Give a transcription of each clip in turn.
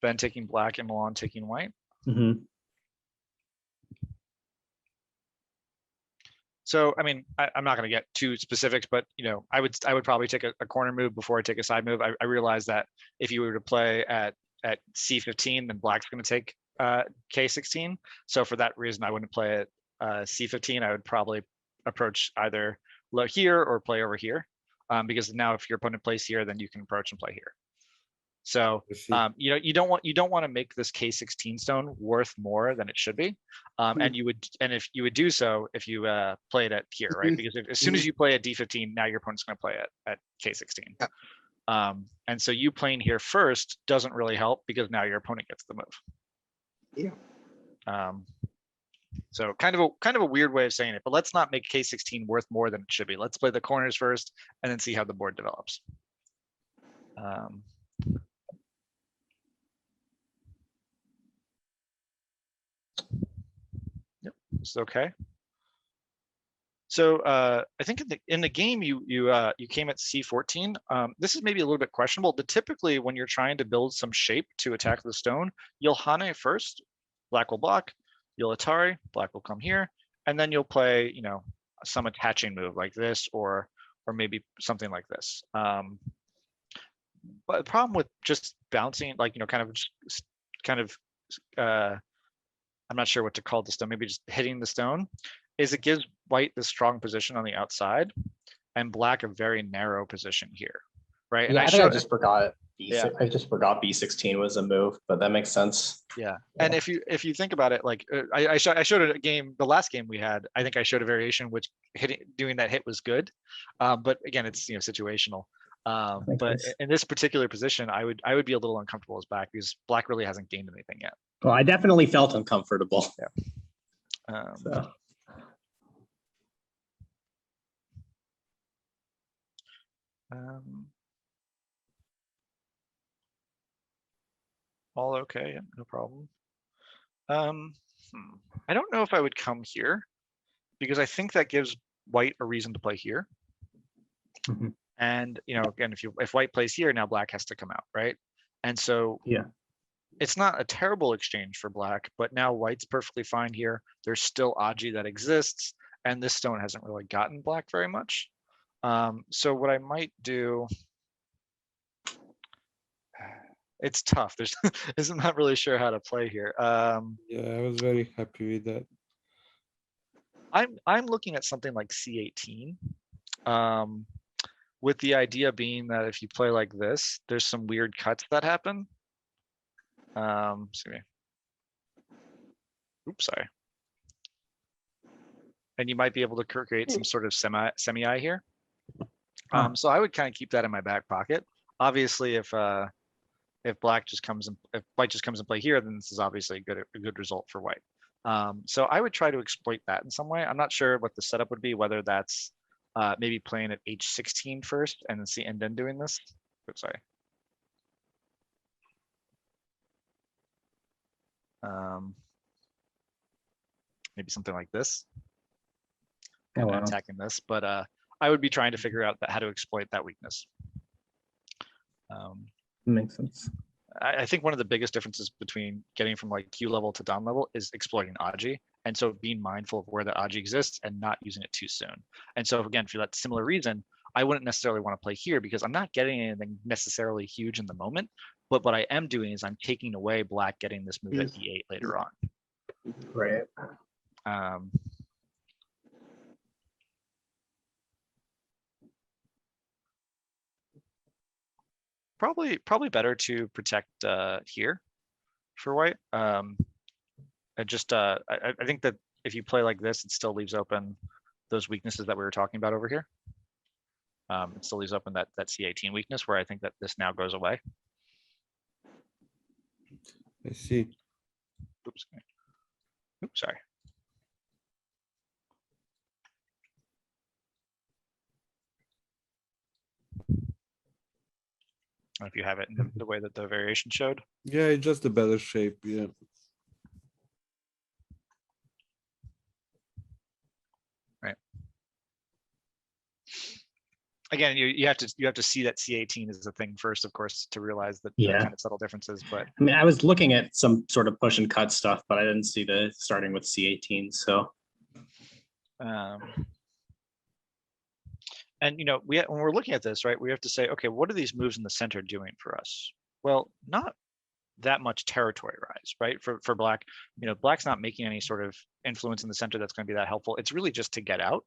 Ben taking black, and Milan taking white. Mhm. So, I mean, I'm not going to get too specifics, but I would probably take a corner move before I take a side move. I realize that if you were to play at C15, then black's going to take K16. So for that reason, I wouldn't play at C15. I would probably approach either low here or play over here, because now if your opponent plays here, then you can approach and play here. So you don't want to make this K16 stone worth more than it should be, and if you would do so if you play it at here, right? Because as soon as you play at D15, now your opponent's going to play at K16. And so you playing here first doesn't really help because now your opponent gets the move. Yeah. So kind of a weird way of saying it, but let's not make K16 worth more than it should be. Let's play the corners first and then see how the board develops. Yep, it's okay. So I think in the game you came at C14. This is maybe a little bit questionable. But typically when you're trying to build some shape to attack the stone, you'll Hane first, black will block, you'll Atari, black will come here, and then you'll play some attaching move like this or maybe something like this. But the problem with just bouncing, like I'm not sure what to call the stone, maybe just hitting the stone, is it gives white this strong position on the outside and black a very narrow position here, right? Yeah, and I just forgot Yeah. I just forgot B16 was a move, but that makes sense. Yeah, and if you think about it, like I showed a game, the last game we had, I think I showed a variation which doing that hit was good, but again, it's situational. But sense. in this particular position, I would be a little uncomfortable as black because black really hasn't gained anything yet. Well, I definitely felt uncomfortable. Yeah. So. All okay, no problem. I don't know if I would come here because I think that gives white a reason to play here. Mhm. And again, if white plays here, now black has to come out, right? And so yeah, it's not a terrible exchange for black, but now white's perfectly fine here. There's still Aji that exists, and this stone hasn't really gotten black very much. So what I might do, it's tough. I'm not really sure how to play here. Yeah, I was very happy with that. I'm looking at something like C18, with the idea being that if you play like this, there's some weird cuts that happen. Oops, sorry. And you might be able to create some sort of semi-eye here. So I would kind of keep that in my back pocket. Obviously, if white just comes and play here, then this is obviously a good result for white. So I would try to exploit that in some way. I'm not sure what the setup would be, whether that's maybe playing at H16 first and then doing this. Oops, sorry. Maybe something like this. Attacking this, but I would be trying to figure out how to exploit that weakness. makes sense. I think one of the biggest differences between getting from like Q level to down level is exploiting Aji. And so being mindful of where that Aji exists and not using it too soon. And so again, for that similar reason, I wouldn't necessarily want to play here because I'm not getting anything necessarily huge in the moment. But what I am doing is I'm taking away black getting this move at D8 later on. Right. Probably better to protect here for white. I think that if you play like this, it still leaves open those weaknesses that we were talking about over here. It still leaves open that C18 weakness where I think that this now goes away. I see. Oops, sorry. If you have it in the way that the variation showed. Yeah, it's just a better shape. Yeah. Right. Again, you have to see that C18 is the thing first, of course, to realize that Yeah. kind of subtle differences. But I mean, I was looking at some sort of push and cut stuff, but I didn't see the starting with C18. So and when we're looking at this, right, we have to say, okay, what are these moves in the center doing for us? Well, not that much territory rise, right? For black, black's not making any sort of influence in the center that's going to be that helpful. It's really just to get out.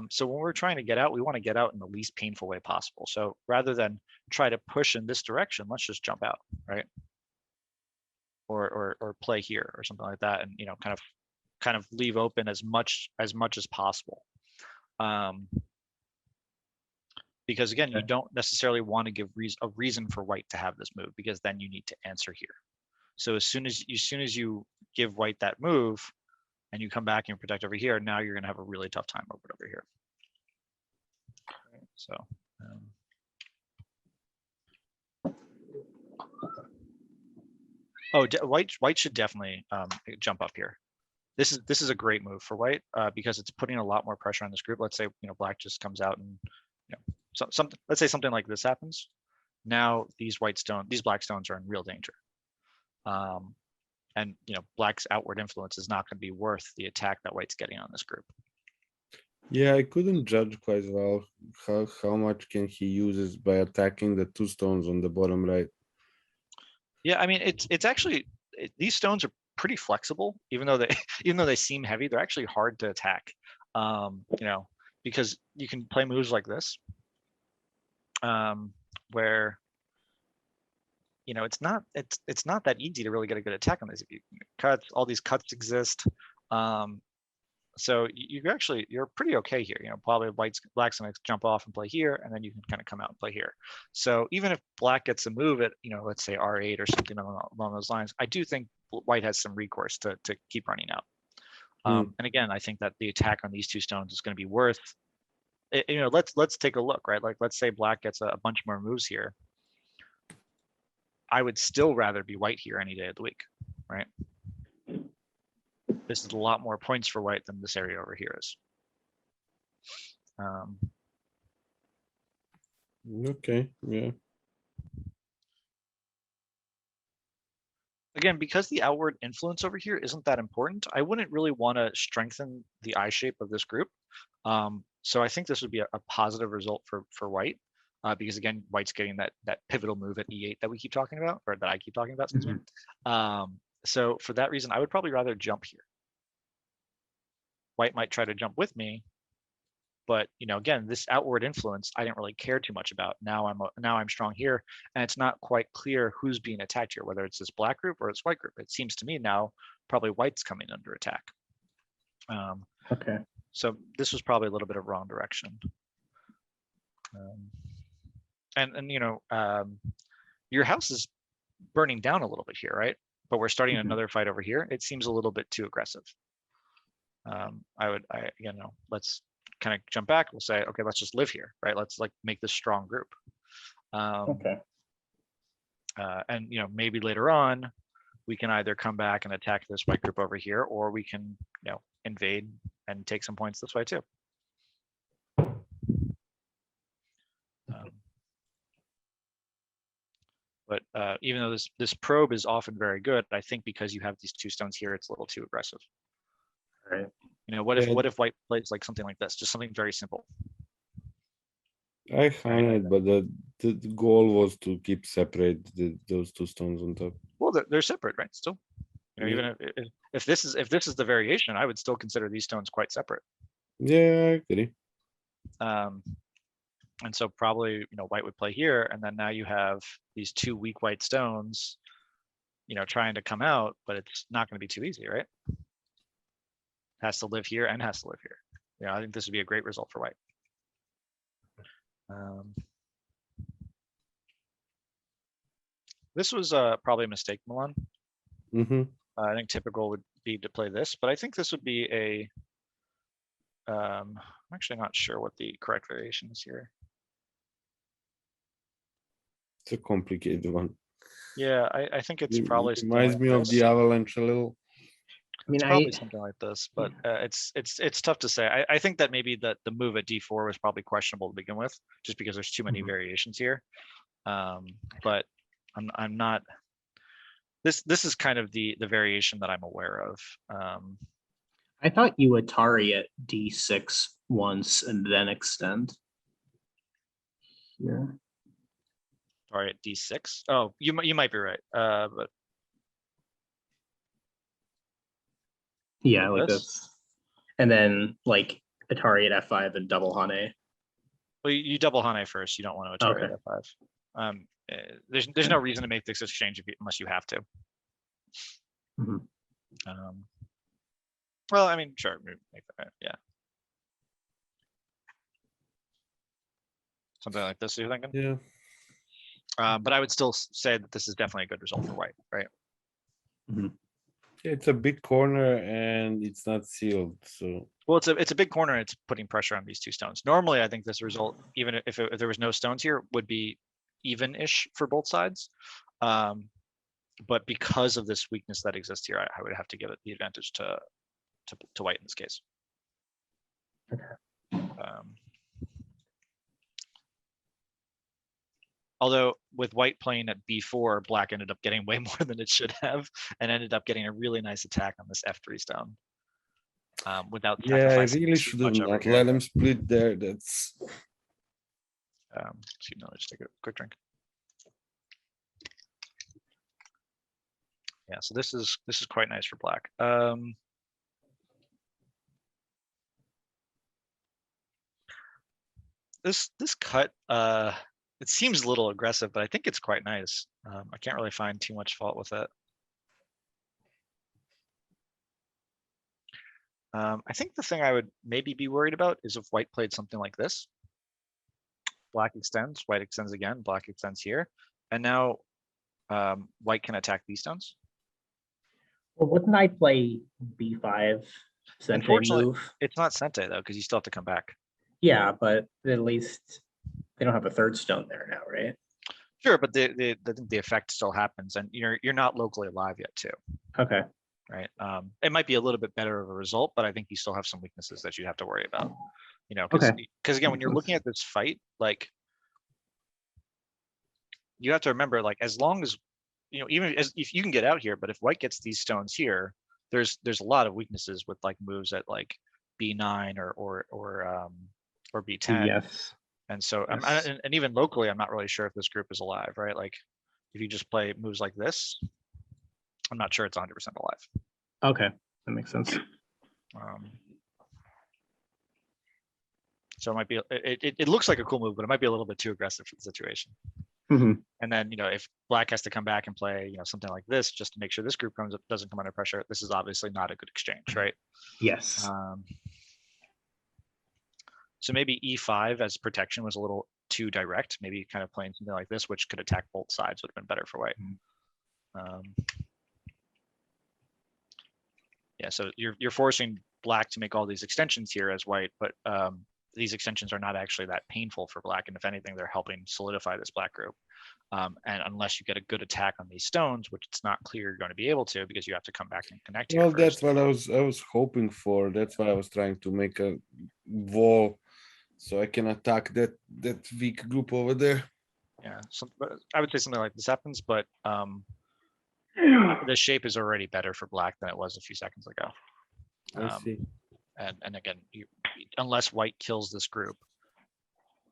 So when we're trying to get out, we want to get out in the least painful way possible. So rather than try to push in this direction, let's just jump out, right? Or play here or something like that, and kind of leave open as much as possible. Because again, you don't necessarily want to give a reason for white to have this move, because then you need to answer here. So as soon as you give white that move and you come back and protect over here, now you're going to have a really tough time over here. So white should definitely jump up here. This is a great move for white because it's putting a lot more pressure on this group. Let's say black just comes out and let's say something like this happens. Now these black stones are in real danger. And black's outward influence is not going to be worth the attack that white's getting on this group. Yeah, I couldn't judge quite well how much can he uses by attacking the two stones on the bottom right. Yeah, I mean it's actually these stones are pretty flexible, even though they seem heavy. They're actually hard to attack. Because you can play moves like this, where it's not that easy to really get a good attack on this. If you all these cuts exist. So you're pretty okay here. Probably black's gonna jump off and play here, and then you can kind of come out and play here. So even if black gets a move at let's say R8 or something along those lines, I do think white has some recourse to keep running out. And again, I think that the attack on these two stones is going to be worth. Let's take a look, right? Like let's say black gets a bunch more moves here. I would still rather be white here any day of the week, right? This is a lot more points for white than this area over here is. Okay, yeah. Again, because the outward influence over here isn't that important, I wouldn't really want to strengthen the eye shape of this group. So I think this would be a positive result for white, because again, white's getting that pivotal move at E8 that we keep talking about, or that I keep talking about. Excuse me. So for that reason, I would probably rather jump here. White might try to jump with me, but again, this outward influence I didn't really care too much about. Now I'm strong here, and it's not quite clear who's being attacked here, whether it's this black group or it's white group. It seems to me now probably white's coming under attack. okay. So this was probably a little bit of wrong direction. And your house is burning down a little bit here, right? But we're starting another fight over here. It seems a little bit too aggressive. Let's kind of jump back. We'll say, okay, let's just live here, right? Let's make this strong group. Okay. And maybe later on, we can either come back and attack this white group over here, or we can invade and take some points this way too. But even though this probe is often very good, I think because you have these two stones here, it's a little too aggressive. Right. What if white plays like something like this, just something very simple? I hung it, but the goal was to keep separate those two stones on top. Well, they're separate, right? Still, even if this is the variation, I would still consider these stones quite separate. Yeah, I agree. And so probably white would play here, and then now you have these two weak white stones, trying to come out, but it's not going to be too easy, right? Has to live here and has to live here. I think this would be a great result for white. This was probably a mistake, Milan. I think typical would be to play this, but I think this would be a. I'm actually not sure what the correct variation is here. It's a complicated one. Yeah, I think it's probably reminds me of the avalanche a little. I mean, Probably something like this, but it's tough to say. I think that maybe the move at d4 was probably questionable to begin with, just because there's too many Mhm. variations here. But I'm not. This is kind of the variation that I'm aware of. I thought you Atari at D6 once and then extend. Yeah. Sorry, at d6. Oh, you might be right. But Yeah, like this? this. And then like Atari at F5 and double Hane. Well, you double Hane first. You don't want to Atari Okay. at f5. There's no reason to make this exchange unless you have to. Mhm. Well, I mean, sure, make that, yeah. Something like this, you're thinking? Yeah, But I would still say that this is definitely a good result for white, right? it's a big corner and it's not sealed, so. Well, it's a big corner and it's putting pressure on these two stones. Normally, I think this result, even if there was no stones here, would be even-ish for both sides. But because of this weakness that exists here, I would have to give it the advantage to white in this case. Although with white playing at b4, black ended up getting way more than it should have, and ended up getting a really nice attack on this f3 stone. Without Yeah, I sacrificing really too should have much over not here. let him split there, that's. Excuse me, let me just take a quick drink. Yeah, so this is quite nice for black. This cut, it seems a little aggressive, but I think it's quite nice. I can't really find too much fault with it. I think the thing I would maybe be worried about is if white played something like this. Black extends, white extends again, black extends here. And now white can attack these stones. Well, wouldn't I play B5 Sente Unfortunately, move? it's not Sente though, because you still have to come back. Yeah, but at least they don't have a third stone there now, right? Sure, but the effect still happens, and you're not locally alive yet too. Okay. Right. It might be a little bit better of a result, but I think you still have some weaknesses that you have to worry about. Okay. Because again, when you're looking at this fight, like you have to remember, like as long as even as if you can get out here, but if white gets these stones here, there's a lot of weaknesses with like moves at like b9 or b10. Yes. And so Yes. and even locally, I'm not really sure if this group is alive, right? Like if you just play moves like this, I'm not sure it's 100% alive. Okay, that makes sense. So it might be, it looks like a cool move, but it might be a little bit too aggressive for the situation. Mhm. And then, if black has to come back and play, something like this, just to make sure this group doesn't come under pressure, this is obviously not a good exchange, right? Yes. So maybe e5 as protection was a little too direct. Maybe kind of playing something like this, which could attack both sides, would have been better for white. Yeah, so you're forcing black to make all these extensions here as white, but these extensions are not actually that painful for black, and if anything, they're helping solidify this black group. And unless you get a good attack on these stones, which it's not clear you're going to be able to, because you have to come back and connect here Well, first. that's what I was hoping for. That's why I was trying to make a wall so I can attack that weak group over there. Yeah, but I would say something like this happens, but the shape is already better for black than it was a few seconds ago. I see. And again, unless white kills this group,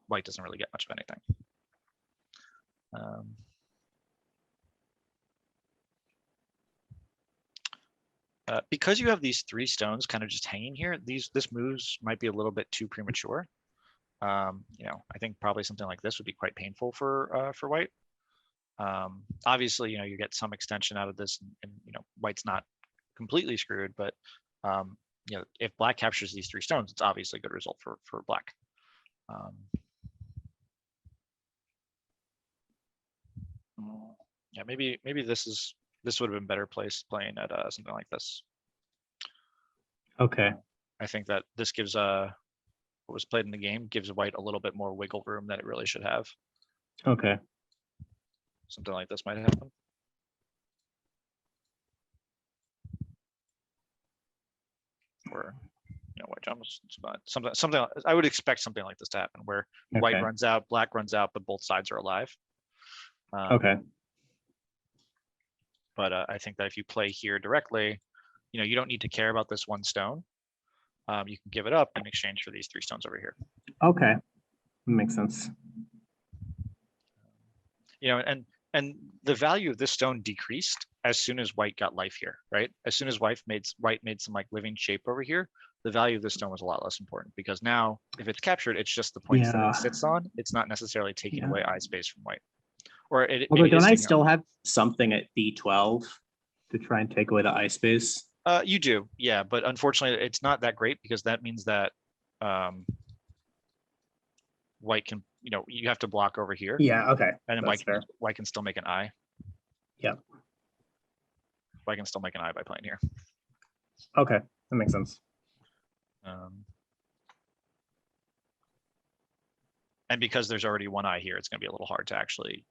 white doesn't really get much of anything. Because you have these three stones kind of just hanging here, this moves might be a little bit too premature. I think probably something like this would be quite painful for white. Obviously, you get some extension out of this, and white's not completely screwed, but if black captures these three stones, it's obviously a good result for black. Yeah, maybe this would have been better placed playing at something like this. Okay. I think that this gives what was played in the game gives white a little bit more wiggle room than it really should have. Okay. Something like this might happen. Or, white jumps, but something, I would expect something like this to happen where white Okay. runs out, black runs out, but both sides are alive. Okay. But I think that if you play here directly, you don't need to care about this one stone. You can give it up in exchange for these 3 stones over here. Okay. Makes sense. And the value of this stone decreased as soon as white got life here, right? As soon as white made some like living shape over here, the value of this stone was a lot less important because now if it's captured, it's just the points that Yeah. it sits on. It's not necessarily taking Yeah. away eye space from white. Or it Although maybe don't is I taking still have something at D12 to try and take away the eye space? You do, yeah, but unfortunately, it's not that great because that means that white can, you have to block over here, Yeah, okay. and then That's fair. white can still make an eye. Yep. White can still make an eye by playing here. Okay, that makes sense. And because there's already one eye here, it's going to be a little hard to actually,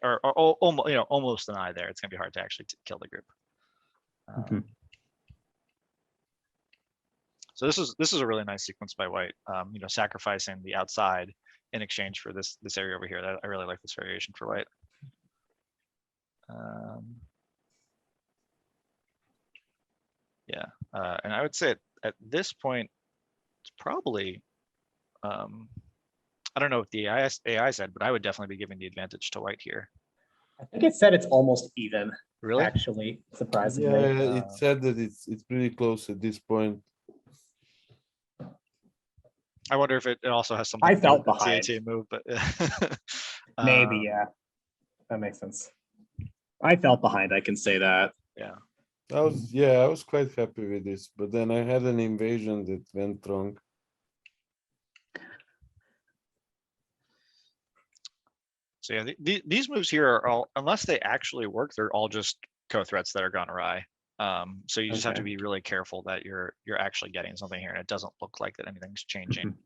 or almost an eye there. It's going to be hard to actually kill the group. Mhm. So this is a really nice sequence by white. Sacrificing the outside in exchange for this area over here. I really like this variation for white. Yeah, and I would say at this point, it's probably. I don't know what the AI said, but I would definitely be giving the advantage to white here. I think it said it's almost even, Really? actually, surprisingly. Yeah, it said that it's pretty close at this point. I wonder if it also has something I to do felt with the behind. CAT move, but Maybe, yeah. That makes sense. I felt behind, I can say that. yeah. I was quite happy with this, but then I had an invasion that went wrong. So yeah, these moves here are all, unless they actually work, they're all just co-threats that are gone awry. So you just have to Okay. be really careful that you're actually getting something here, and it doesn't look like that anything's changing,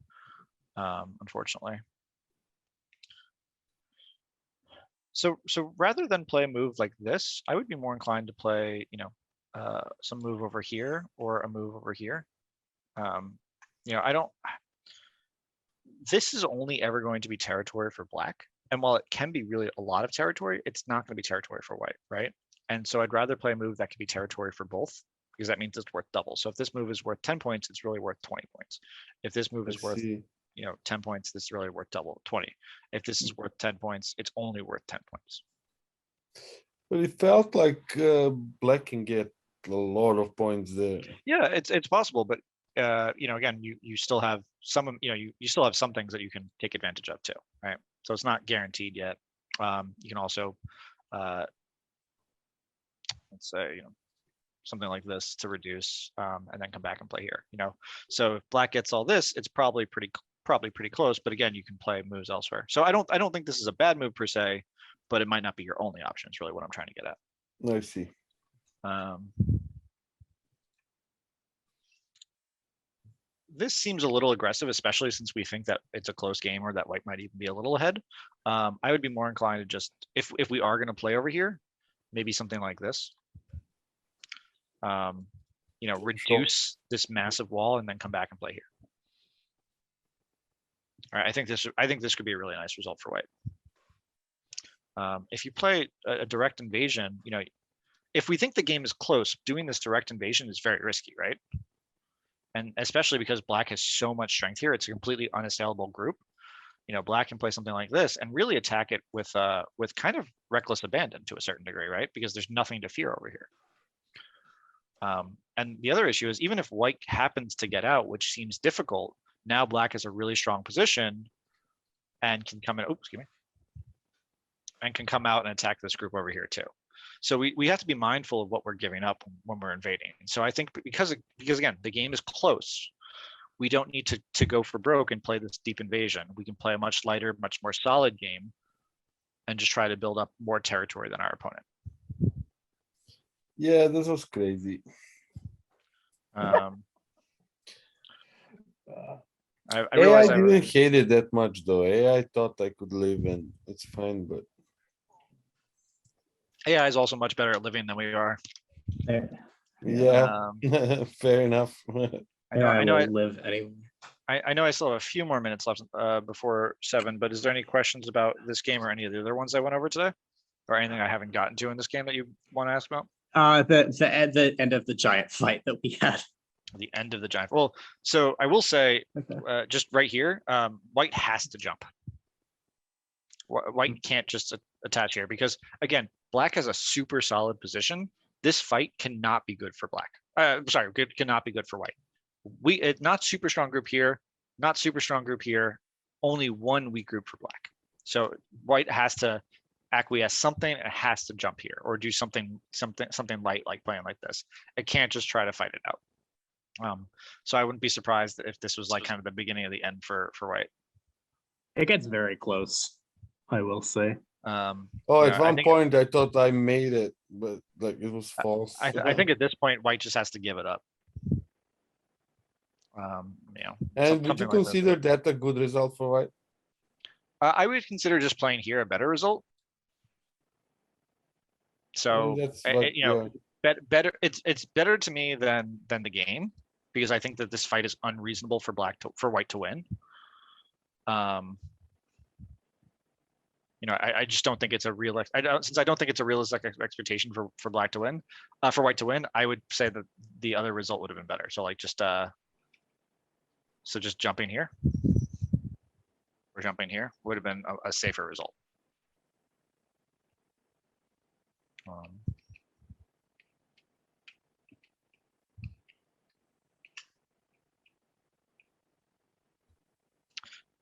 unfortunately. So rather than play a move like this, I would be more inclined to play, some move over here or a move over here. I don't. This is only ever going to be territory for black. And while it can be really a lot of territory, it's not going to be territory for white, right? And so I'd rather play a move that can be territory for both, because that means it's worth double. So if this move is worth 10 points, it's really worth 20 points. If this move is worth, 10 points, this is really worth double, 20. If this is worth 10 points, it's only worth 10 points. But it felt like black can get a lot of points there. Yeah, it's possible, but again, you still have some, you still have some things that you can take advantage of too, right? So it's not guaranteed yet. You can also, let's say, something like this to reduce, and then come back and play here. So if black gets all this, it's probably pretty close. But again, you can play moves elsewhere. So I don't think this is a bad move per se, but it might not be your only option. Is really what I'm trying to get at. I see. This seems a little aggressive, especially since we think that it's a close game or that white might even be a little ahead. I would be more inclined to just, if we are going to play over here, maybe something like this. Reduce this massive wall and then come back and play here. All right, I think this could be a really nice result for white. If you play a direct invasion, if we think the game is close, doing this direct invasion is very risky, right? And especially because black has so much strength here, it's a completely unassailable group. Black can play something like this and really attack it with kind of reckless abandon to a certain degree, right? Because there's nothing to fear over here. And the other issue is even if white happens to get out, which seems difficult, now black is a really strong position and can come in. Oops, excuse me. And can come out and attack this group over here too. So we have to be mindful of what we're giving up when we're invading. So I think because again, the game is close, we don't need to go for broke and play this deep invasion. We can play a much lighter, much more solid game and just try to build up more territory than our opponent. Yeah, this was crazy. I AI realize didn't hate it that much though. AI thought I could live and it's fine, but AI is also much better at living than we are. Yeah, fair enough. I know, will live anyway. I know I still have a few more minutes left before 7, but is there any questions about this game or any of the other ones I went over today? Or anything I haven't gotten to in this game that you want to ask about? The end of the giant fight that we had. The end of the giant. Well, so I will say, just right here, white has to jump. White can't just attach here because again, black has a super solid position. This fight cannot be good for black. Sorry, cannot be good for white. It's not super strong group here, not super strong group here, only one weak group for black. So white has to acquiesce something, it has to jump here or do something light like playing like this. It can't just try to fight it out. So I wouldn't be surprised if this was like kind of the beginning of the end for white. It gets very close, I will say. Oh, Yeah, at one point I thought I made it, but like it was false. I think at this point white just has to give it up. You know, And would you something like this. consider that a good result for white? I would consider just playing here a better result. So That's what, you know, yeah. better. It's better to me than the game because I think that this fight is unreasonable for white to win. You know, I just don't think it's a realistic. Since I don't think it's a realistic expectation for black to win, for white to win. I would say that the other result would have been better. So like just so just jumping here or jumping here would have been a safer result.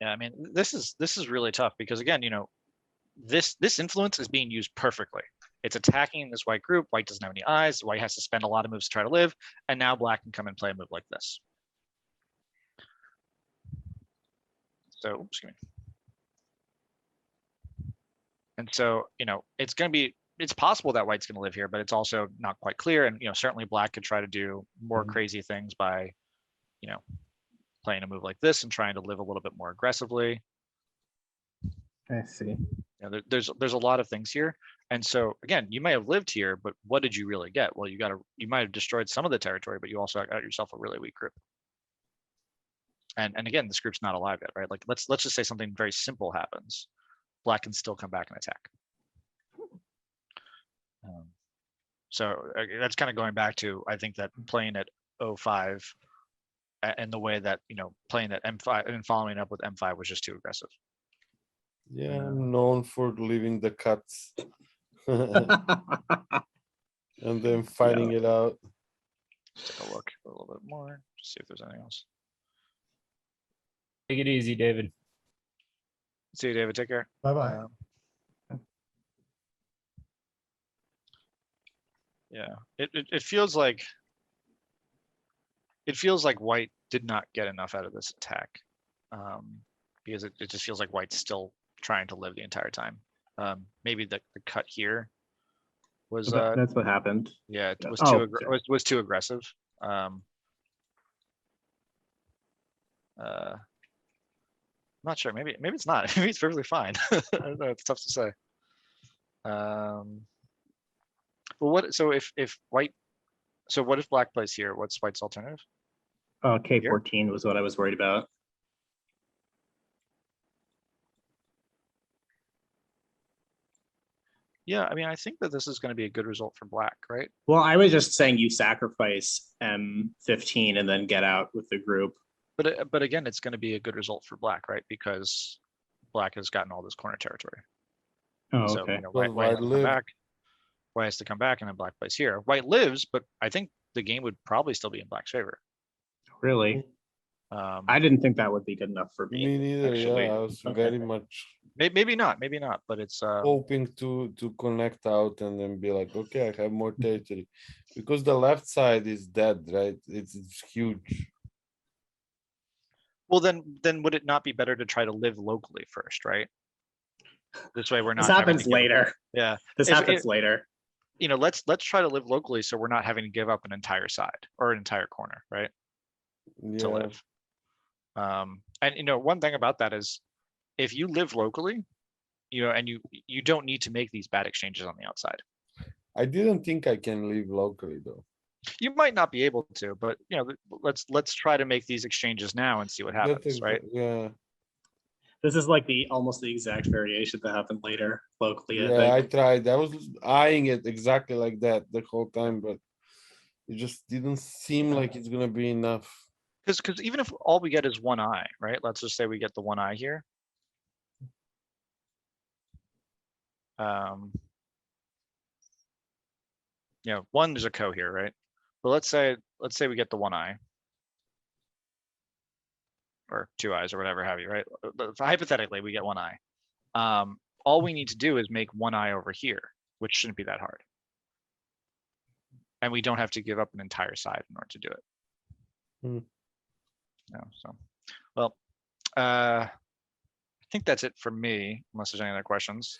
Yeah, I mean, this is really tough because again, you know, this influence is being used perfectly. It's attacking this white group. White doesn't have any eyes. White has to spend a lot of moves to try to live, and now black can come and play a move like this. So, excuse me. And so, you know, it's possible that white's going to live here, but it's also not quite clear. And, you know, certainly black could try to do more crazy things by, you know, playing a move like this and trying to live a little bit more aggressively. I see. You know, there's a lot of things here. And so again, you may have lived here, but what did you really get? Well, you might have destroyed some of the territory, but you also got yourself a really weak group. And again, this group's not alive yet, right? Like let's just say something very simple happens. Black can still come back and attack. So that's kind of going back to, I think that playing at 05 and the way that, you know, playing at M5 and following up with M5 was just too aggressive. Yeah, I'm known for leaving the cuts. And then fighting it out. Take a look a little bit more, see if there's anything else. Take it easy, David. See you, David. Take care. Bye-bye. Yeah, it feels like white did not get enough out of this attack, because it just feels like white's still trying to live the entire time. Maybe the cut here was That's what happened. yeah, it was Oh, was too aggressive. Not sure. Maybe it's not. Maybe it's perfectly fine. I don't know. It's tough to say. Well, what? So if white, so what if black plays here? What's white's alternative? K14 was what I was worried about. Yeah, I mean, I think that this is going to be a good result for black, right? Well, I was just saying you sacrifice M15 and then get out with the group. But again, it's going to be a good result for black, right? Because black has gotten all this corner territory. Oh, So, okay. you know, Well, white has to white come live. back. White has to come back, and then black plays here. White lives, but I think the game would probably still be in black's favor. Really? I didn't think that would be good enough for me. Me neither, actually. yeah, I was Okay. very much Maybe not, but it's hoping to connect out and then be like, okay, I have more territory. Because the left side is dead, right? It's huge. well, then would it not be better to try to live locally first, right? This way we're not This having to happens give up- later. Yeah, This If happens it- later. you know, let's try to live locally so we're not having to give up an entire side or an entire corner, right? To Yeah, live. And you know, one thing about that is if you live locally, you know, and you don't need to make these bad exchanges on the outside. I didn't think I can live locally though. You might not be able to, but you know, let's try to make these exchanges now and see what That happens, is- right? Yeah, This is like the almost the exact variation that happened later locally. yeah, I think. tried. I was eyeing it exactly like that the whole time, but it just didn't seem like it's gonna be enough. Because even if all we get is one eye, right? Let's just say we get the one eye here. You know, one there's a co here, right? But let's say we get the one eye. Or two eyes or whatever have you, right? But hypothetically, we get one eye. All we need to do is make one eye over here, which shouldn't be that hard. And we don't have to give up an entire side in order to do it. Hmm. No, so, well, I think that's it for me, unless there's any other questions.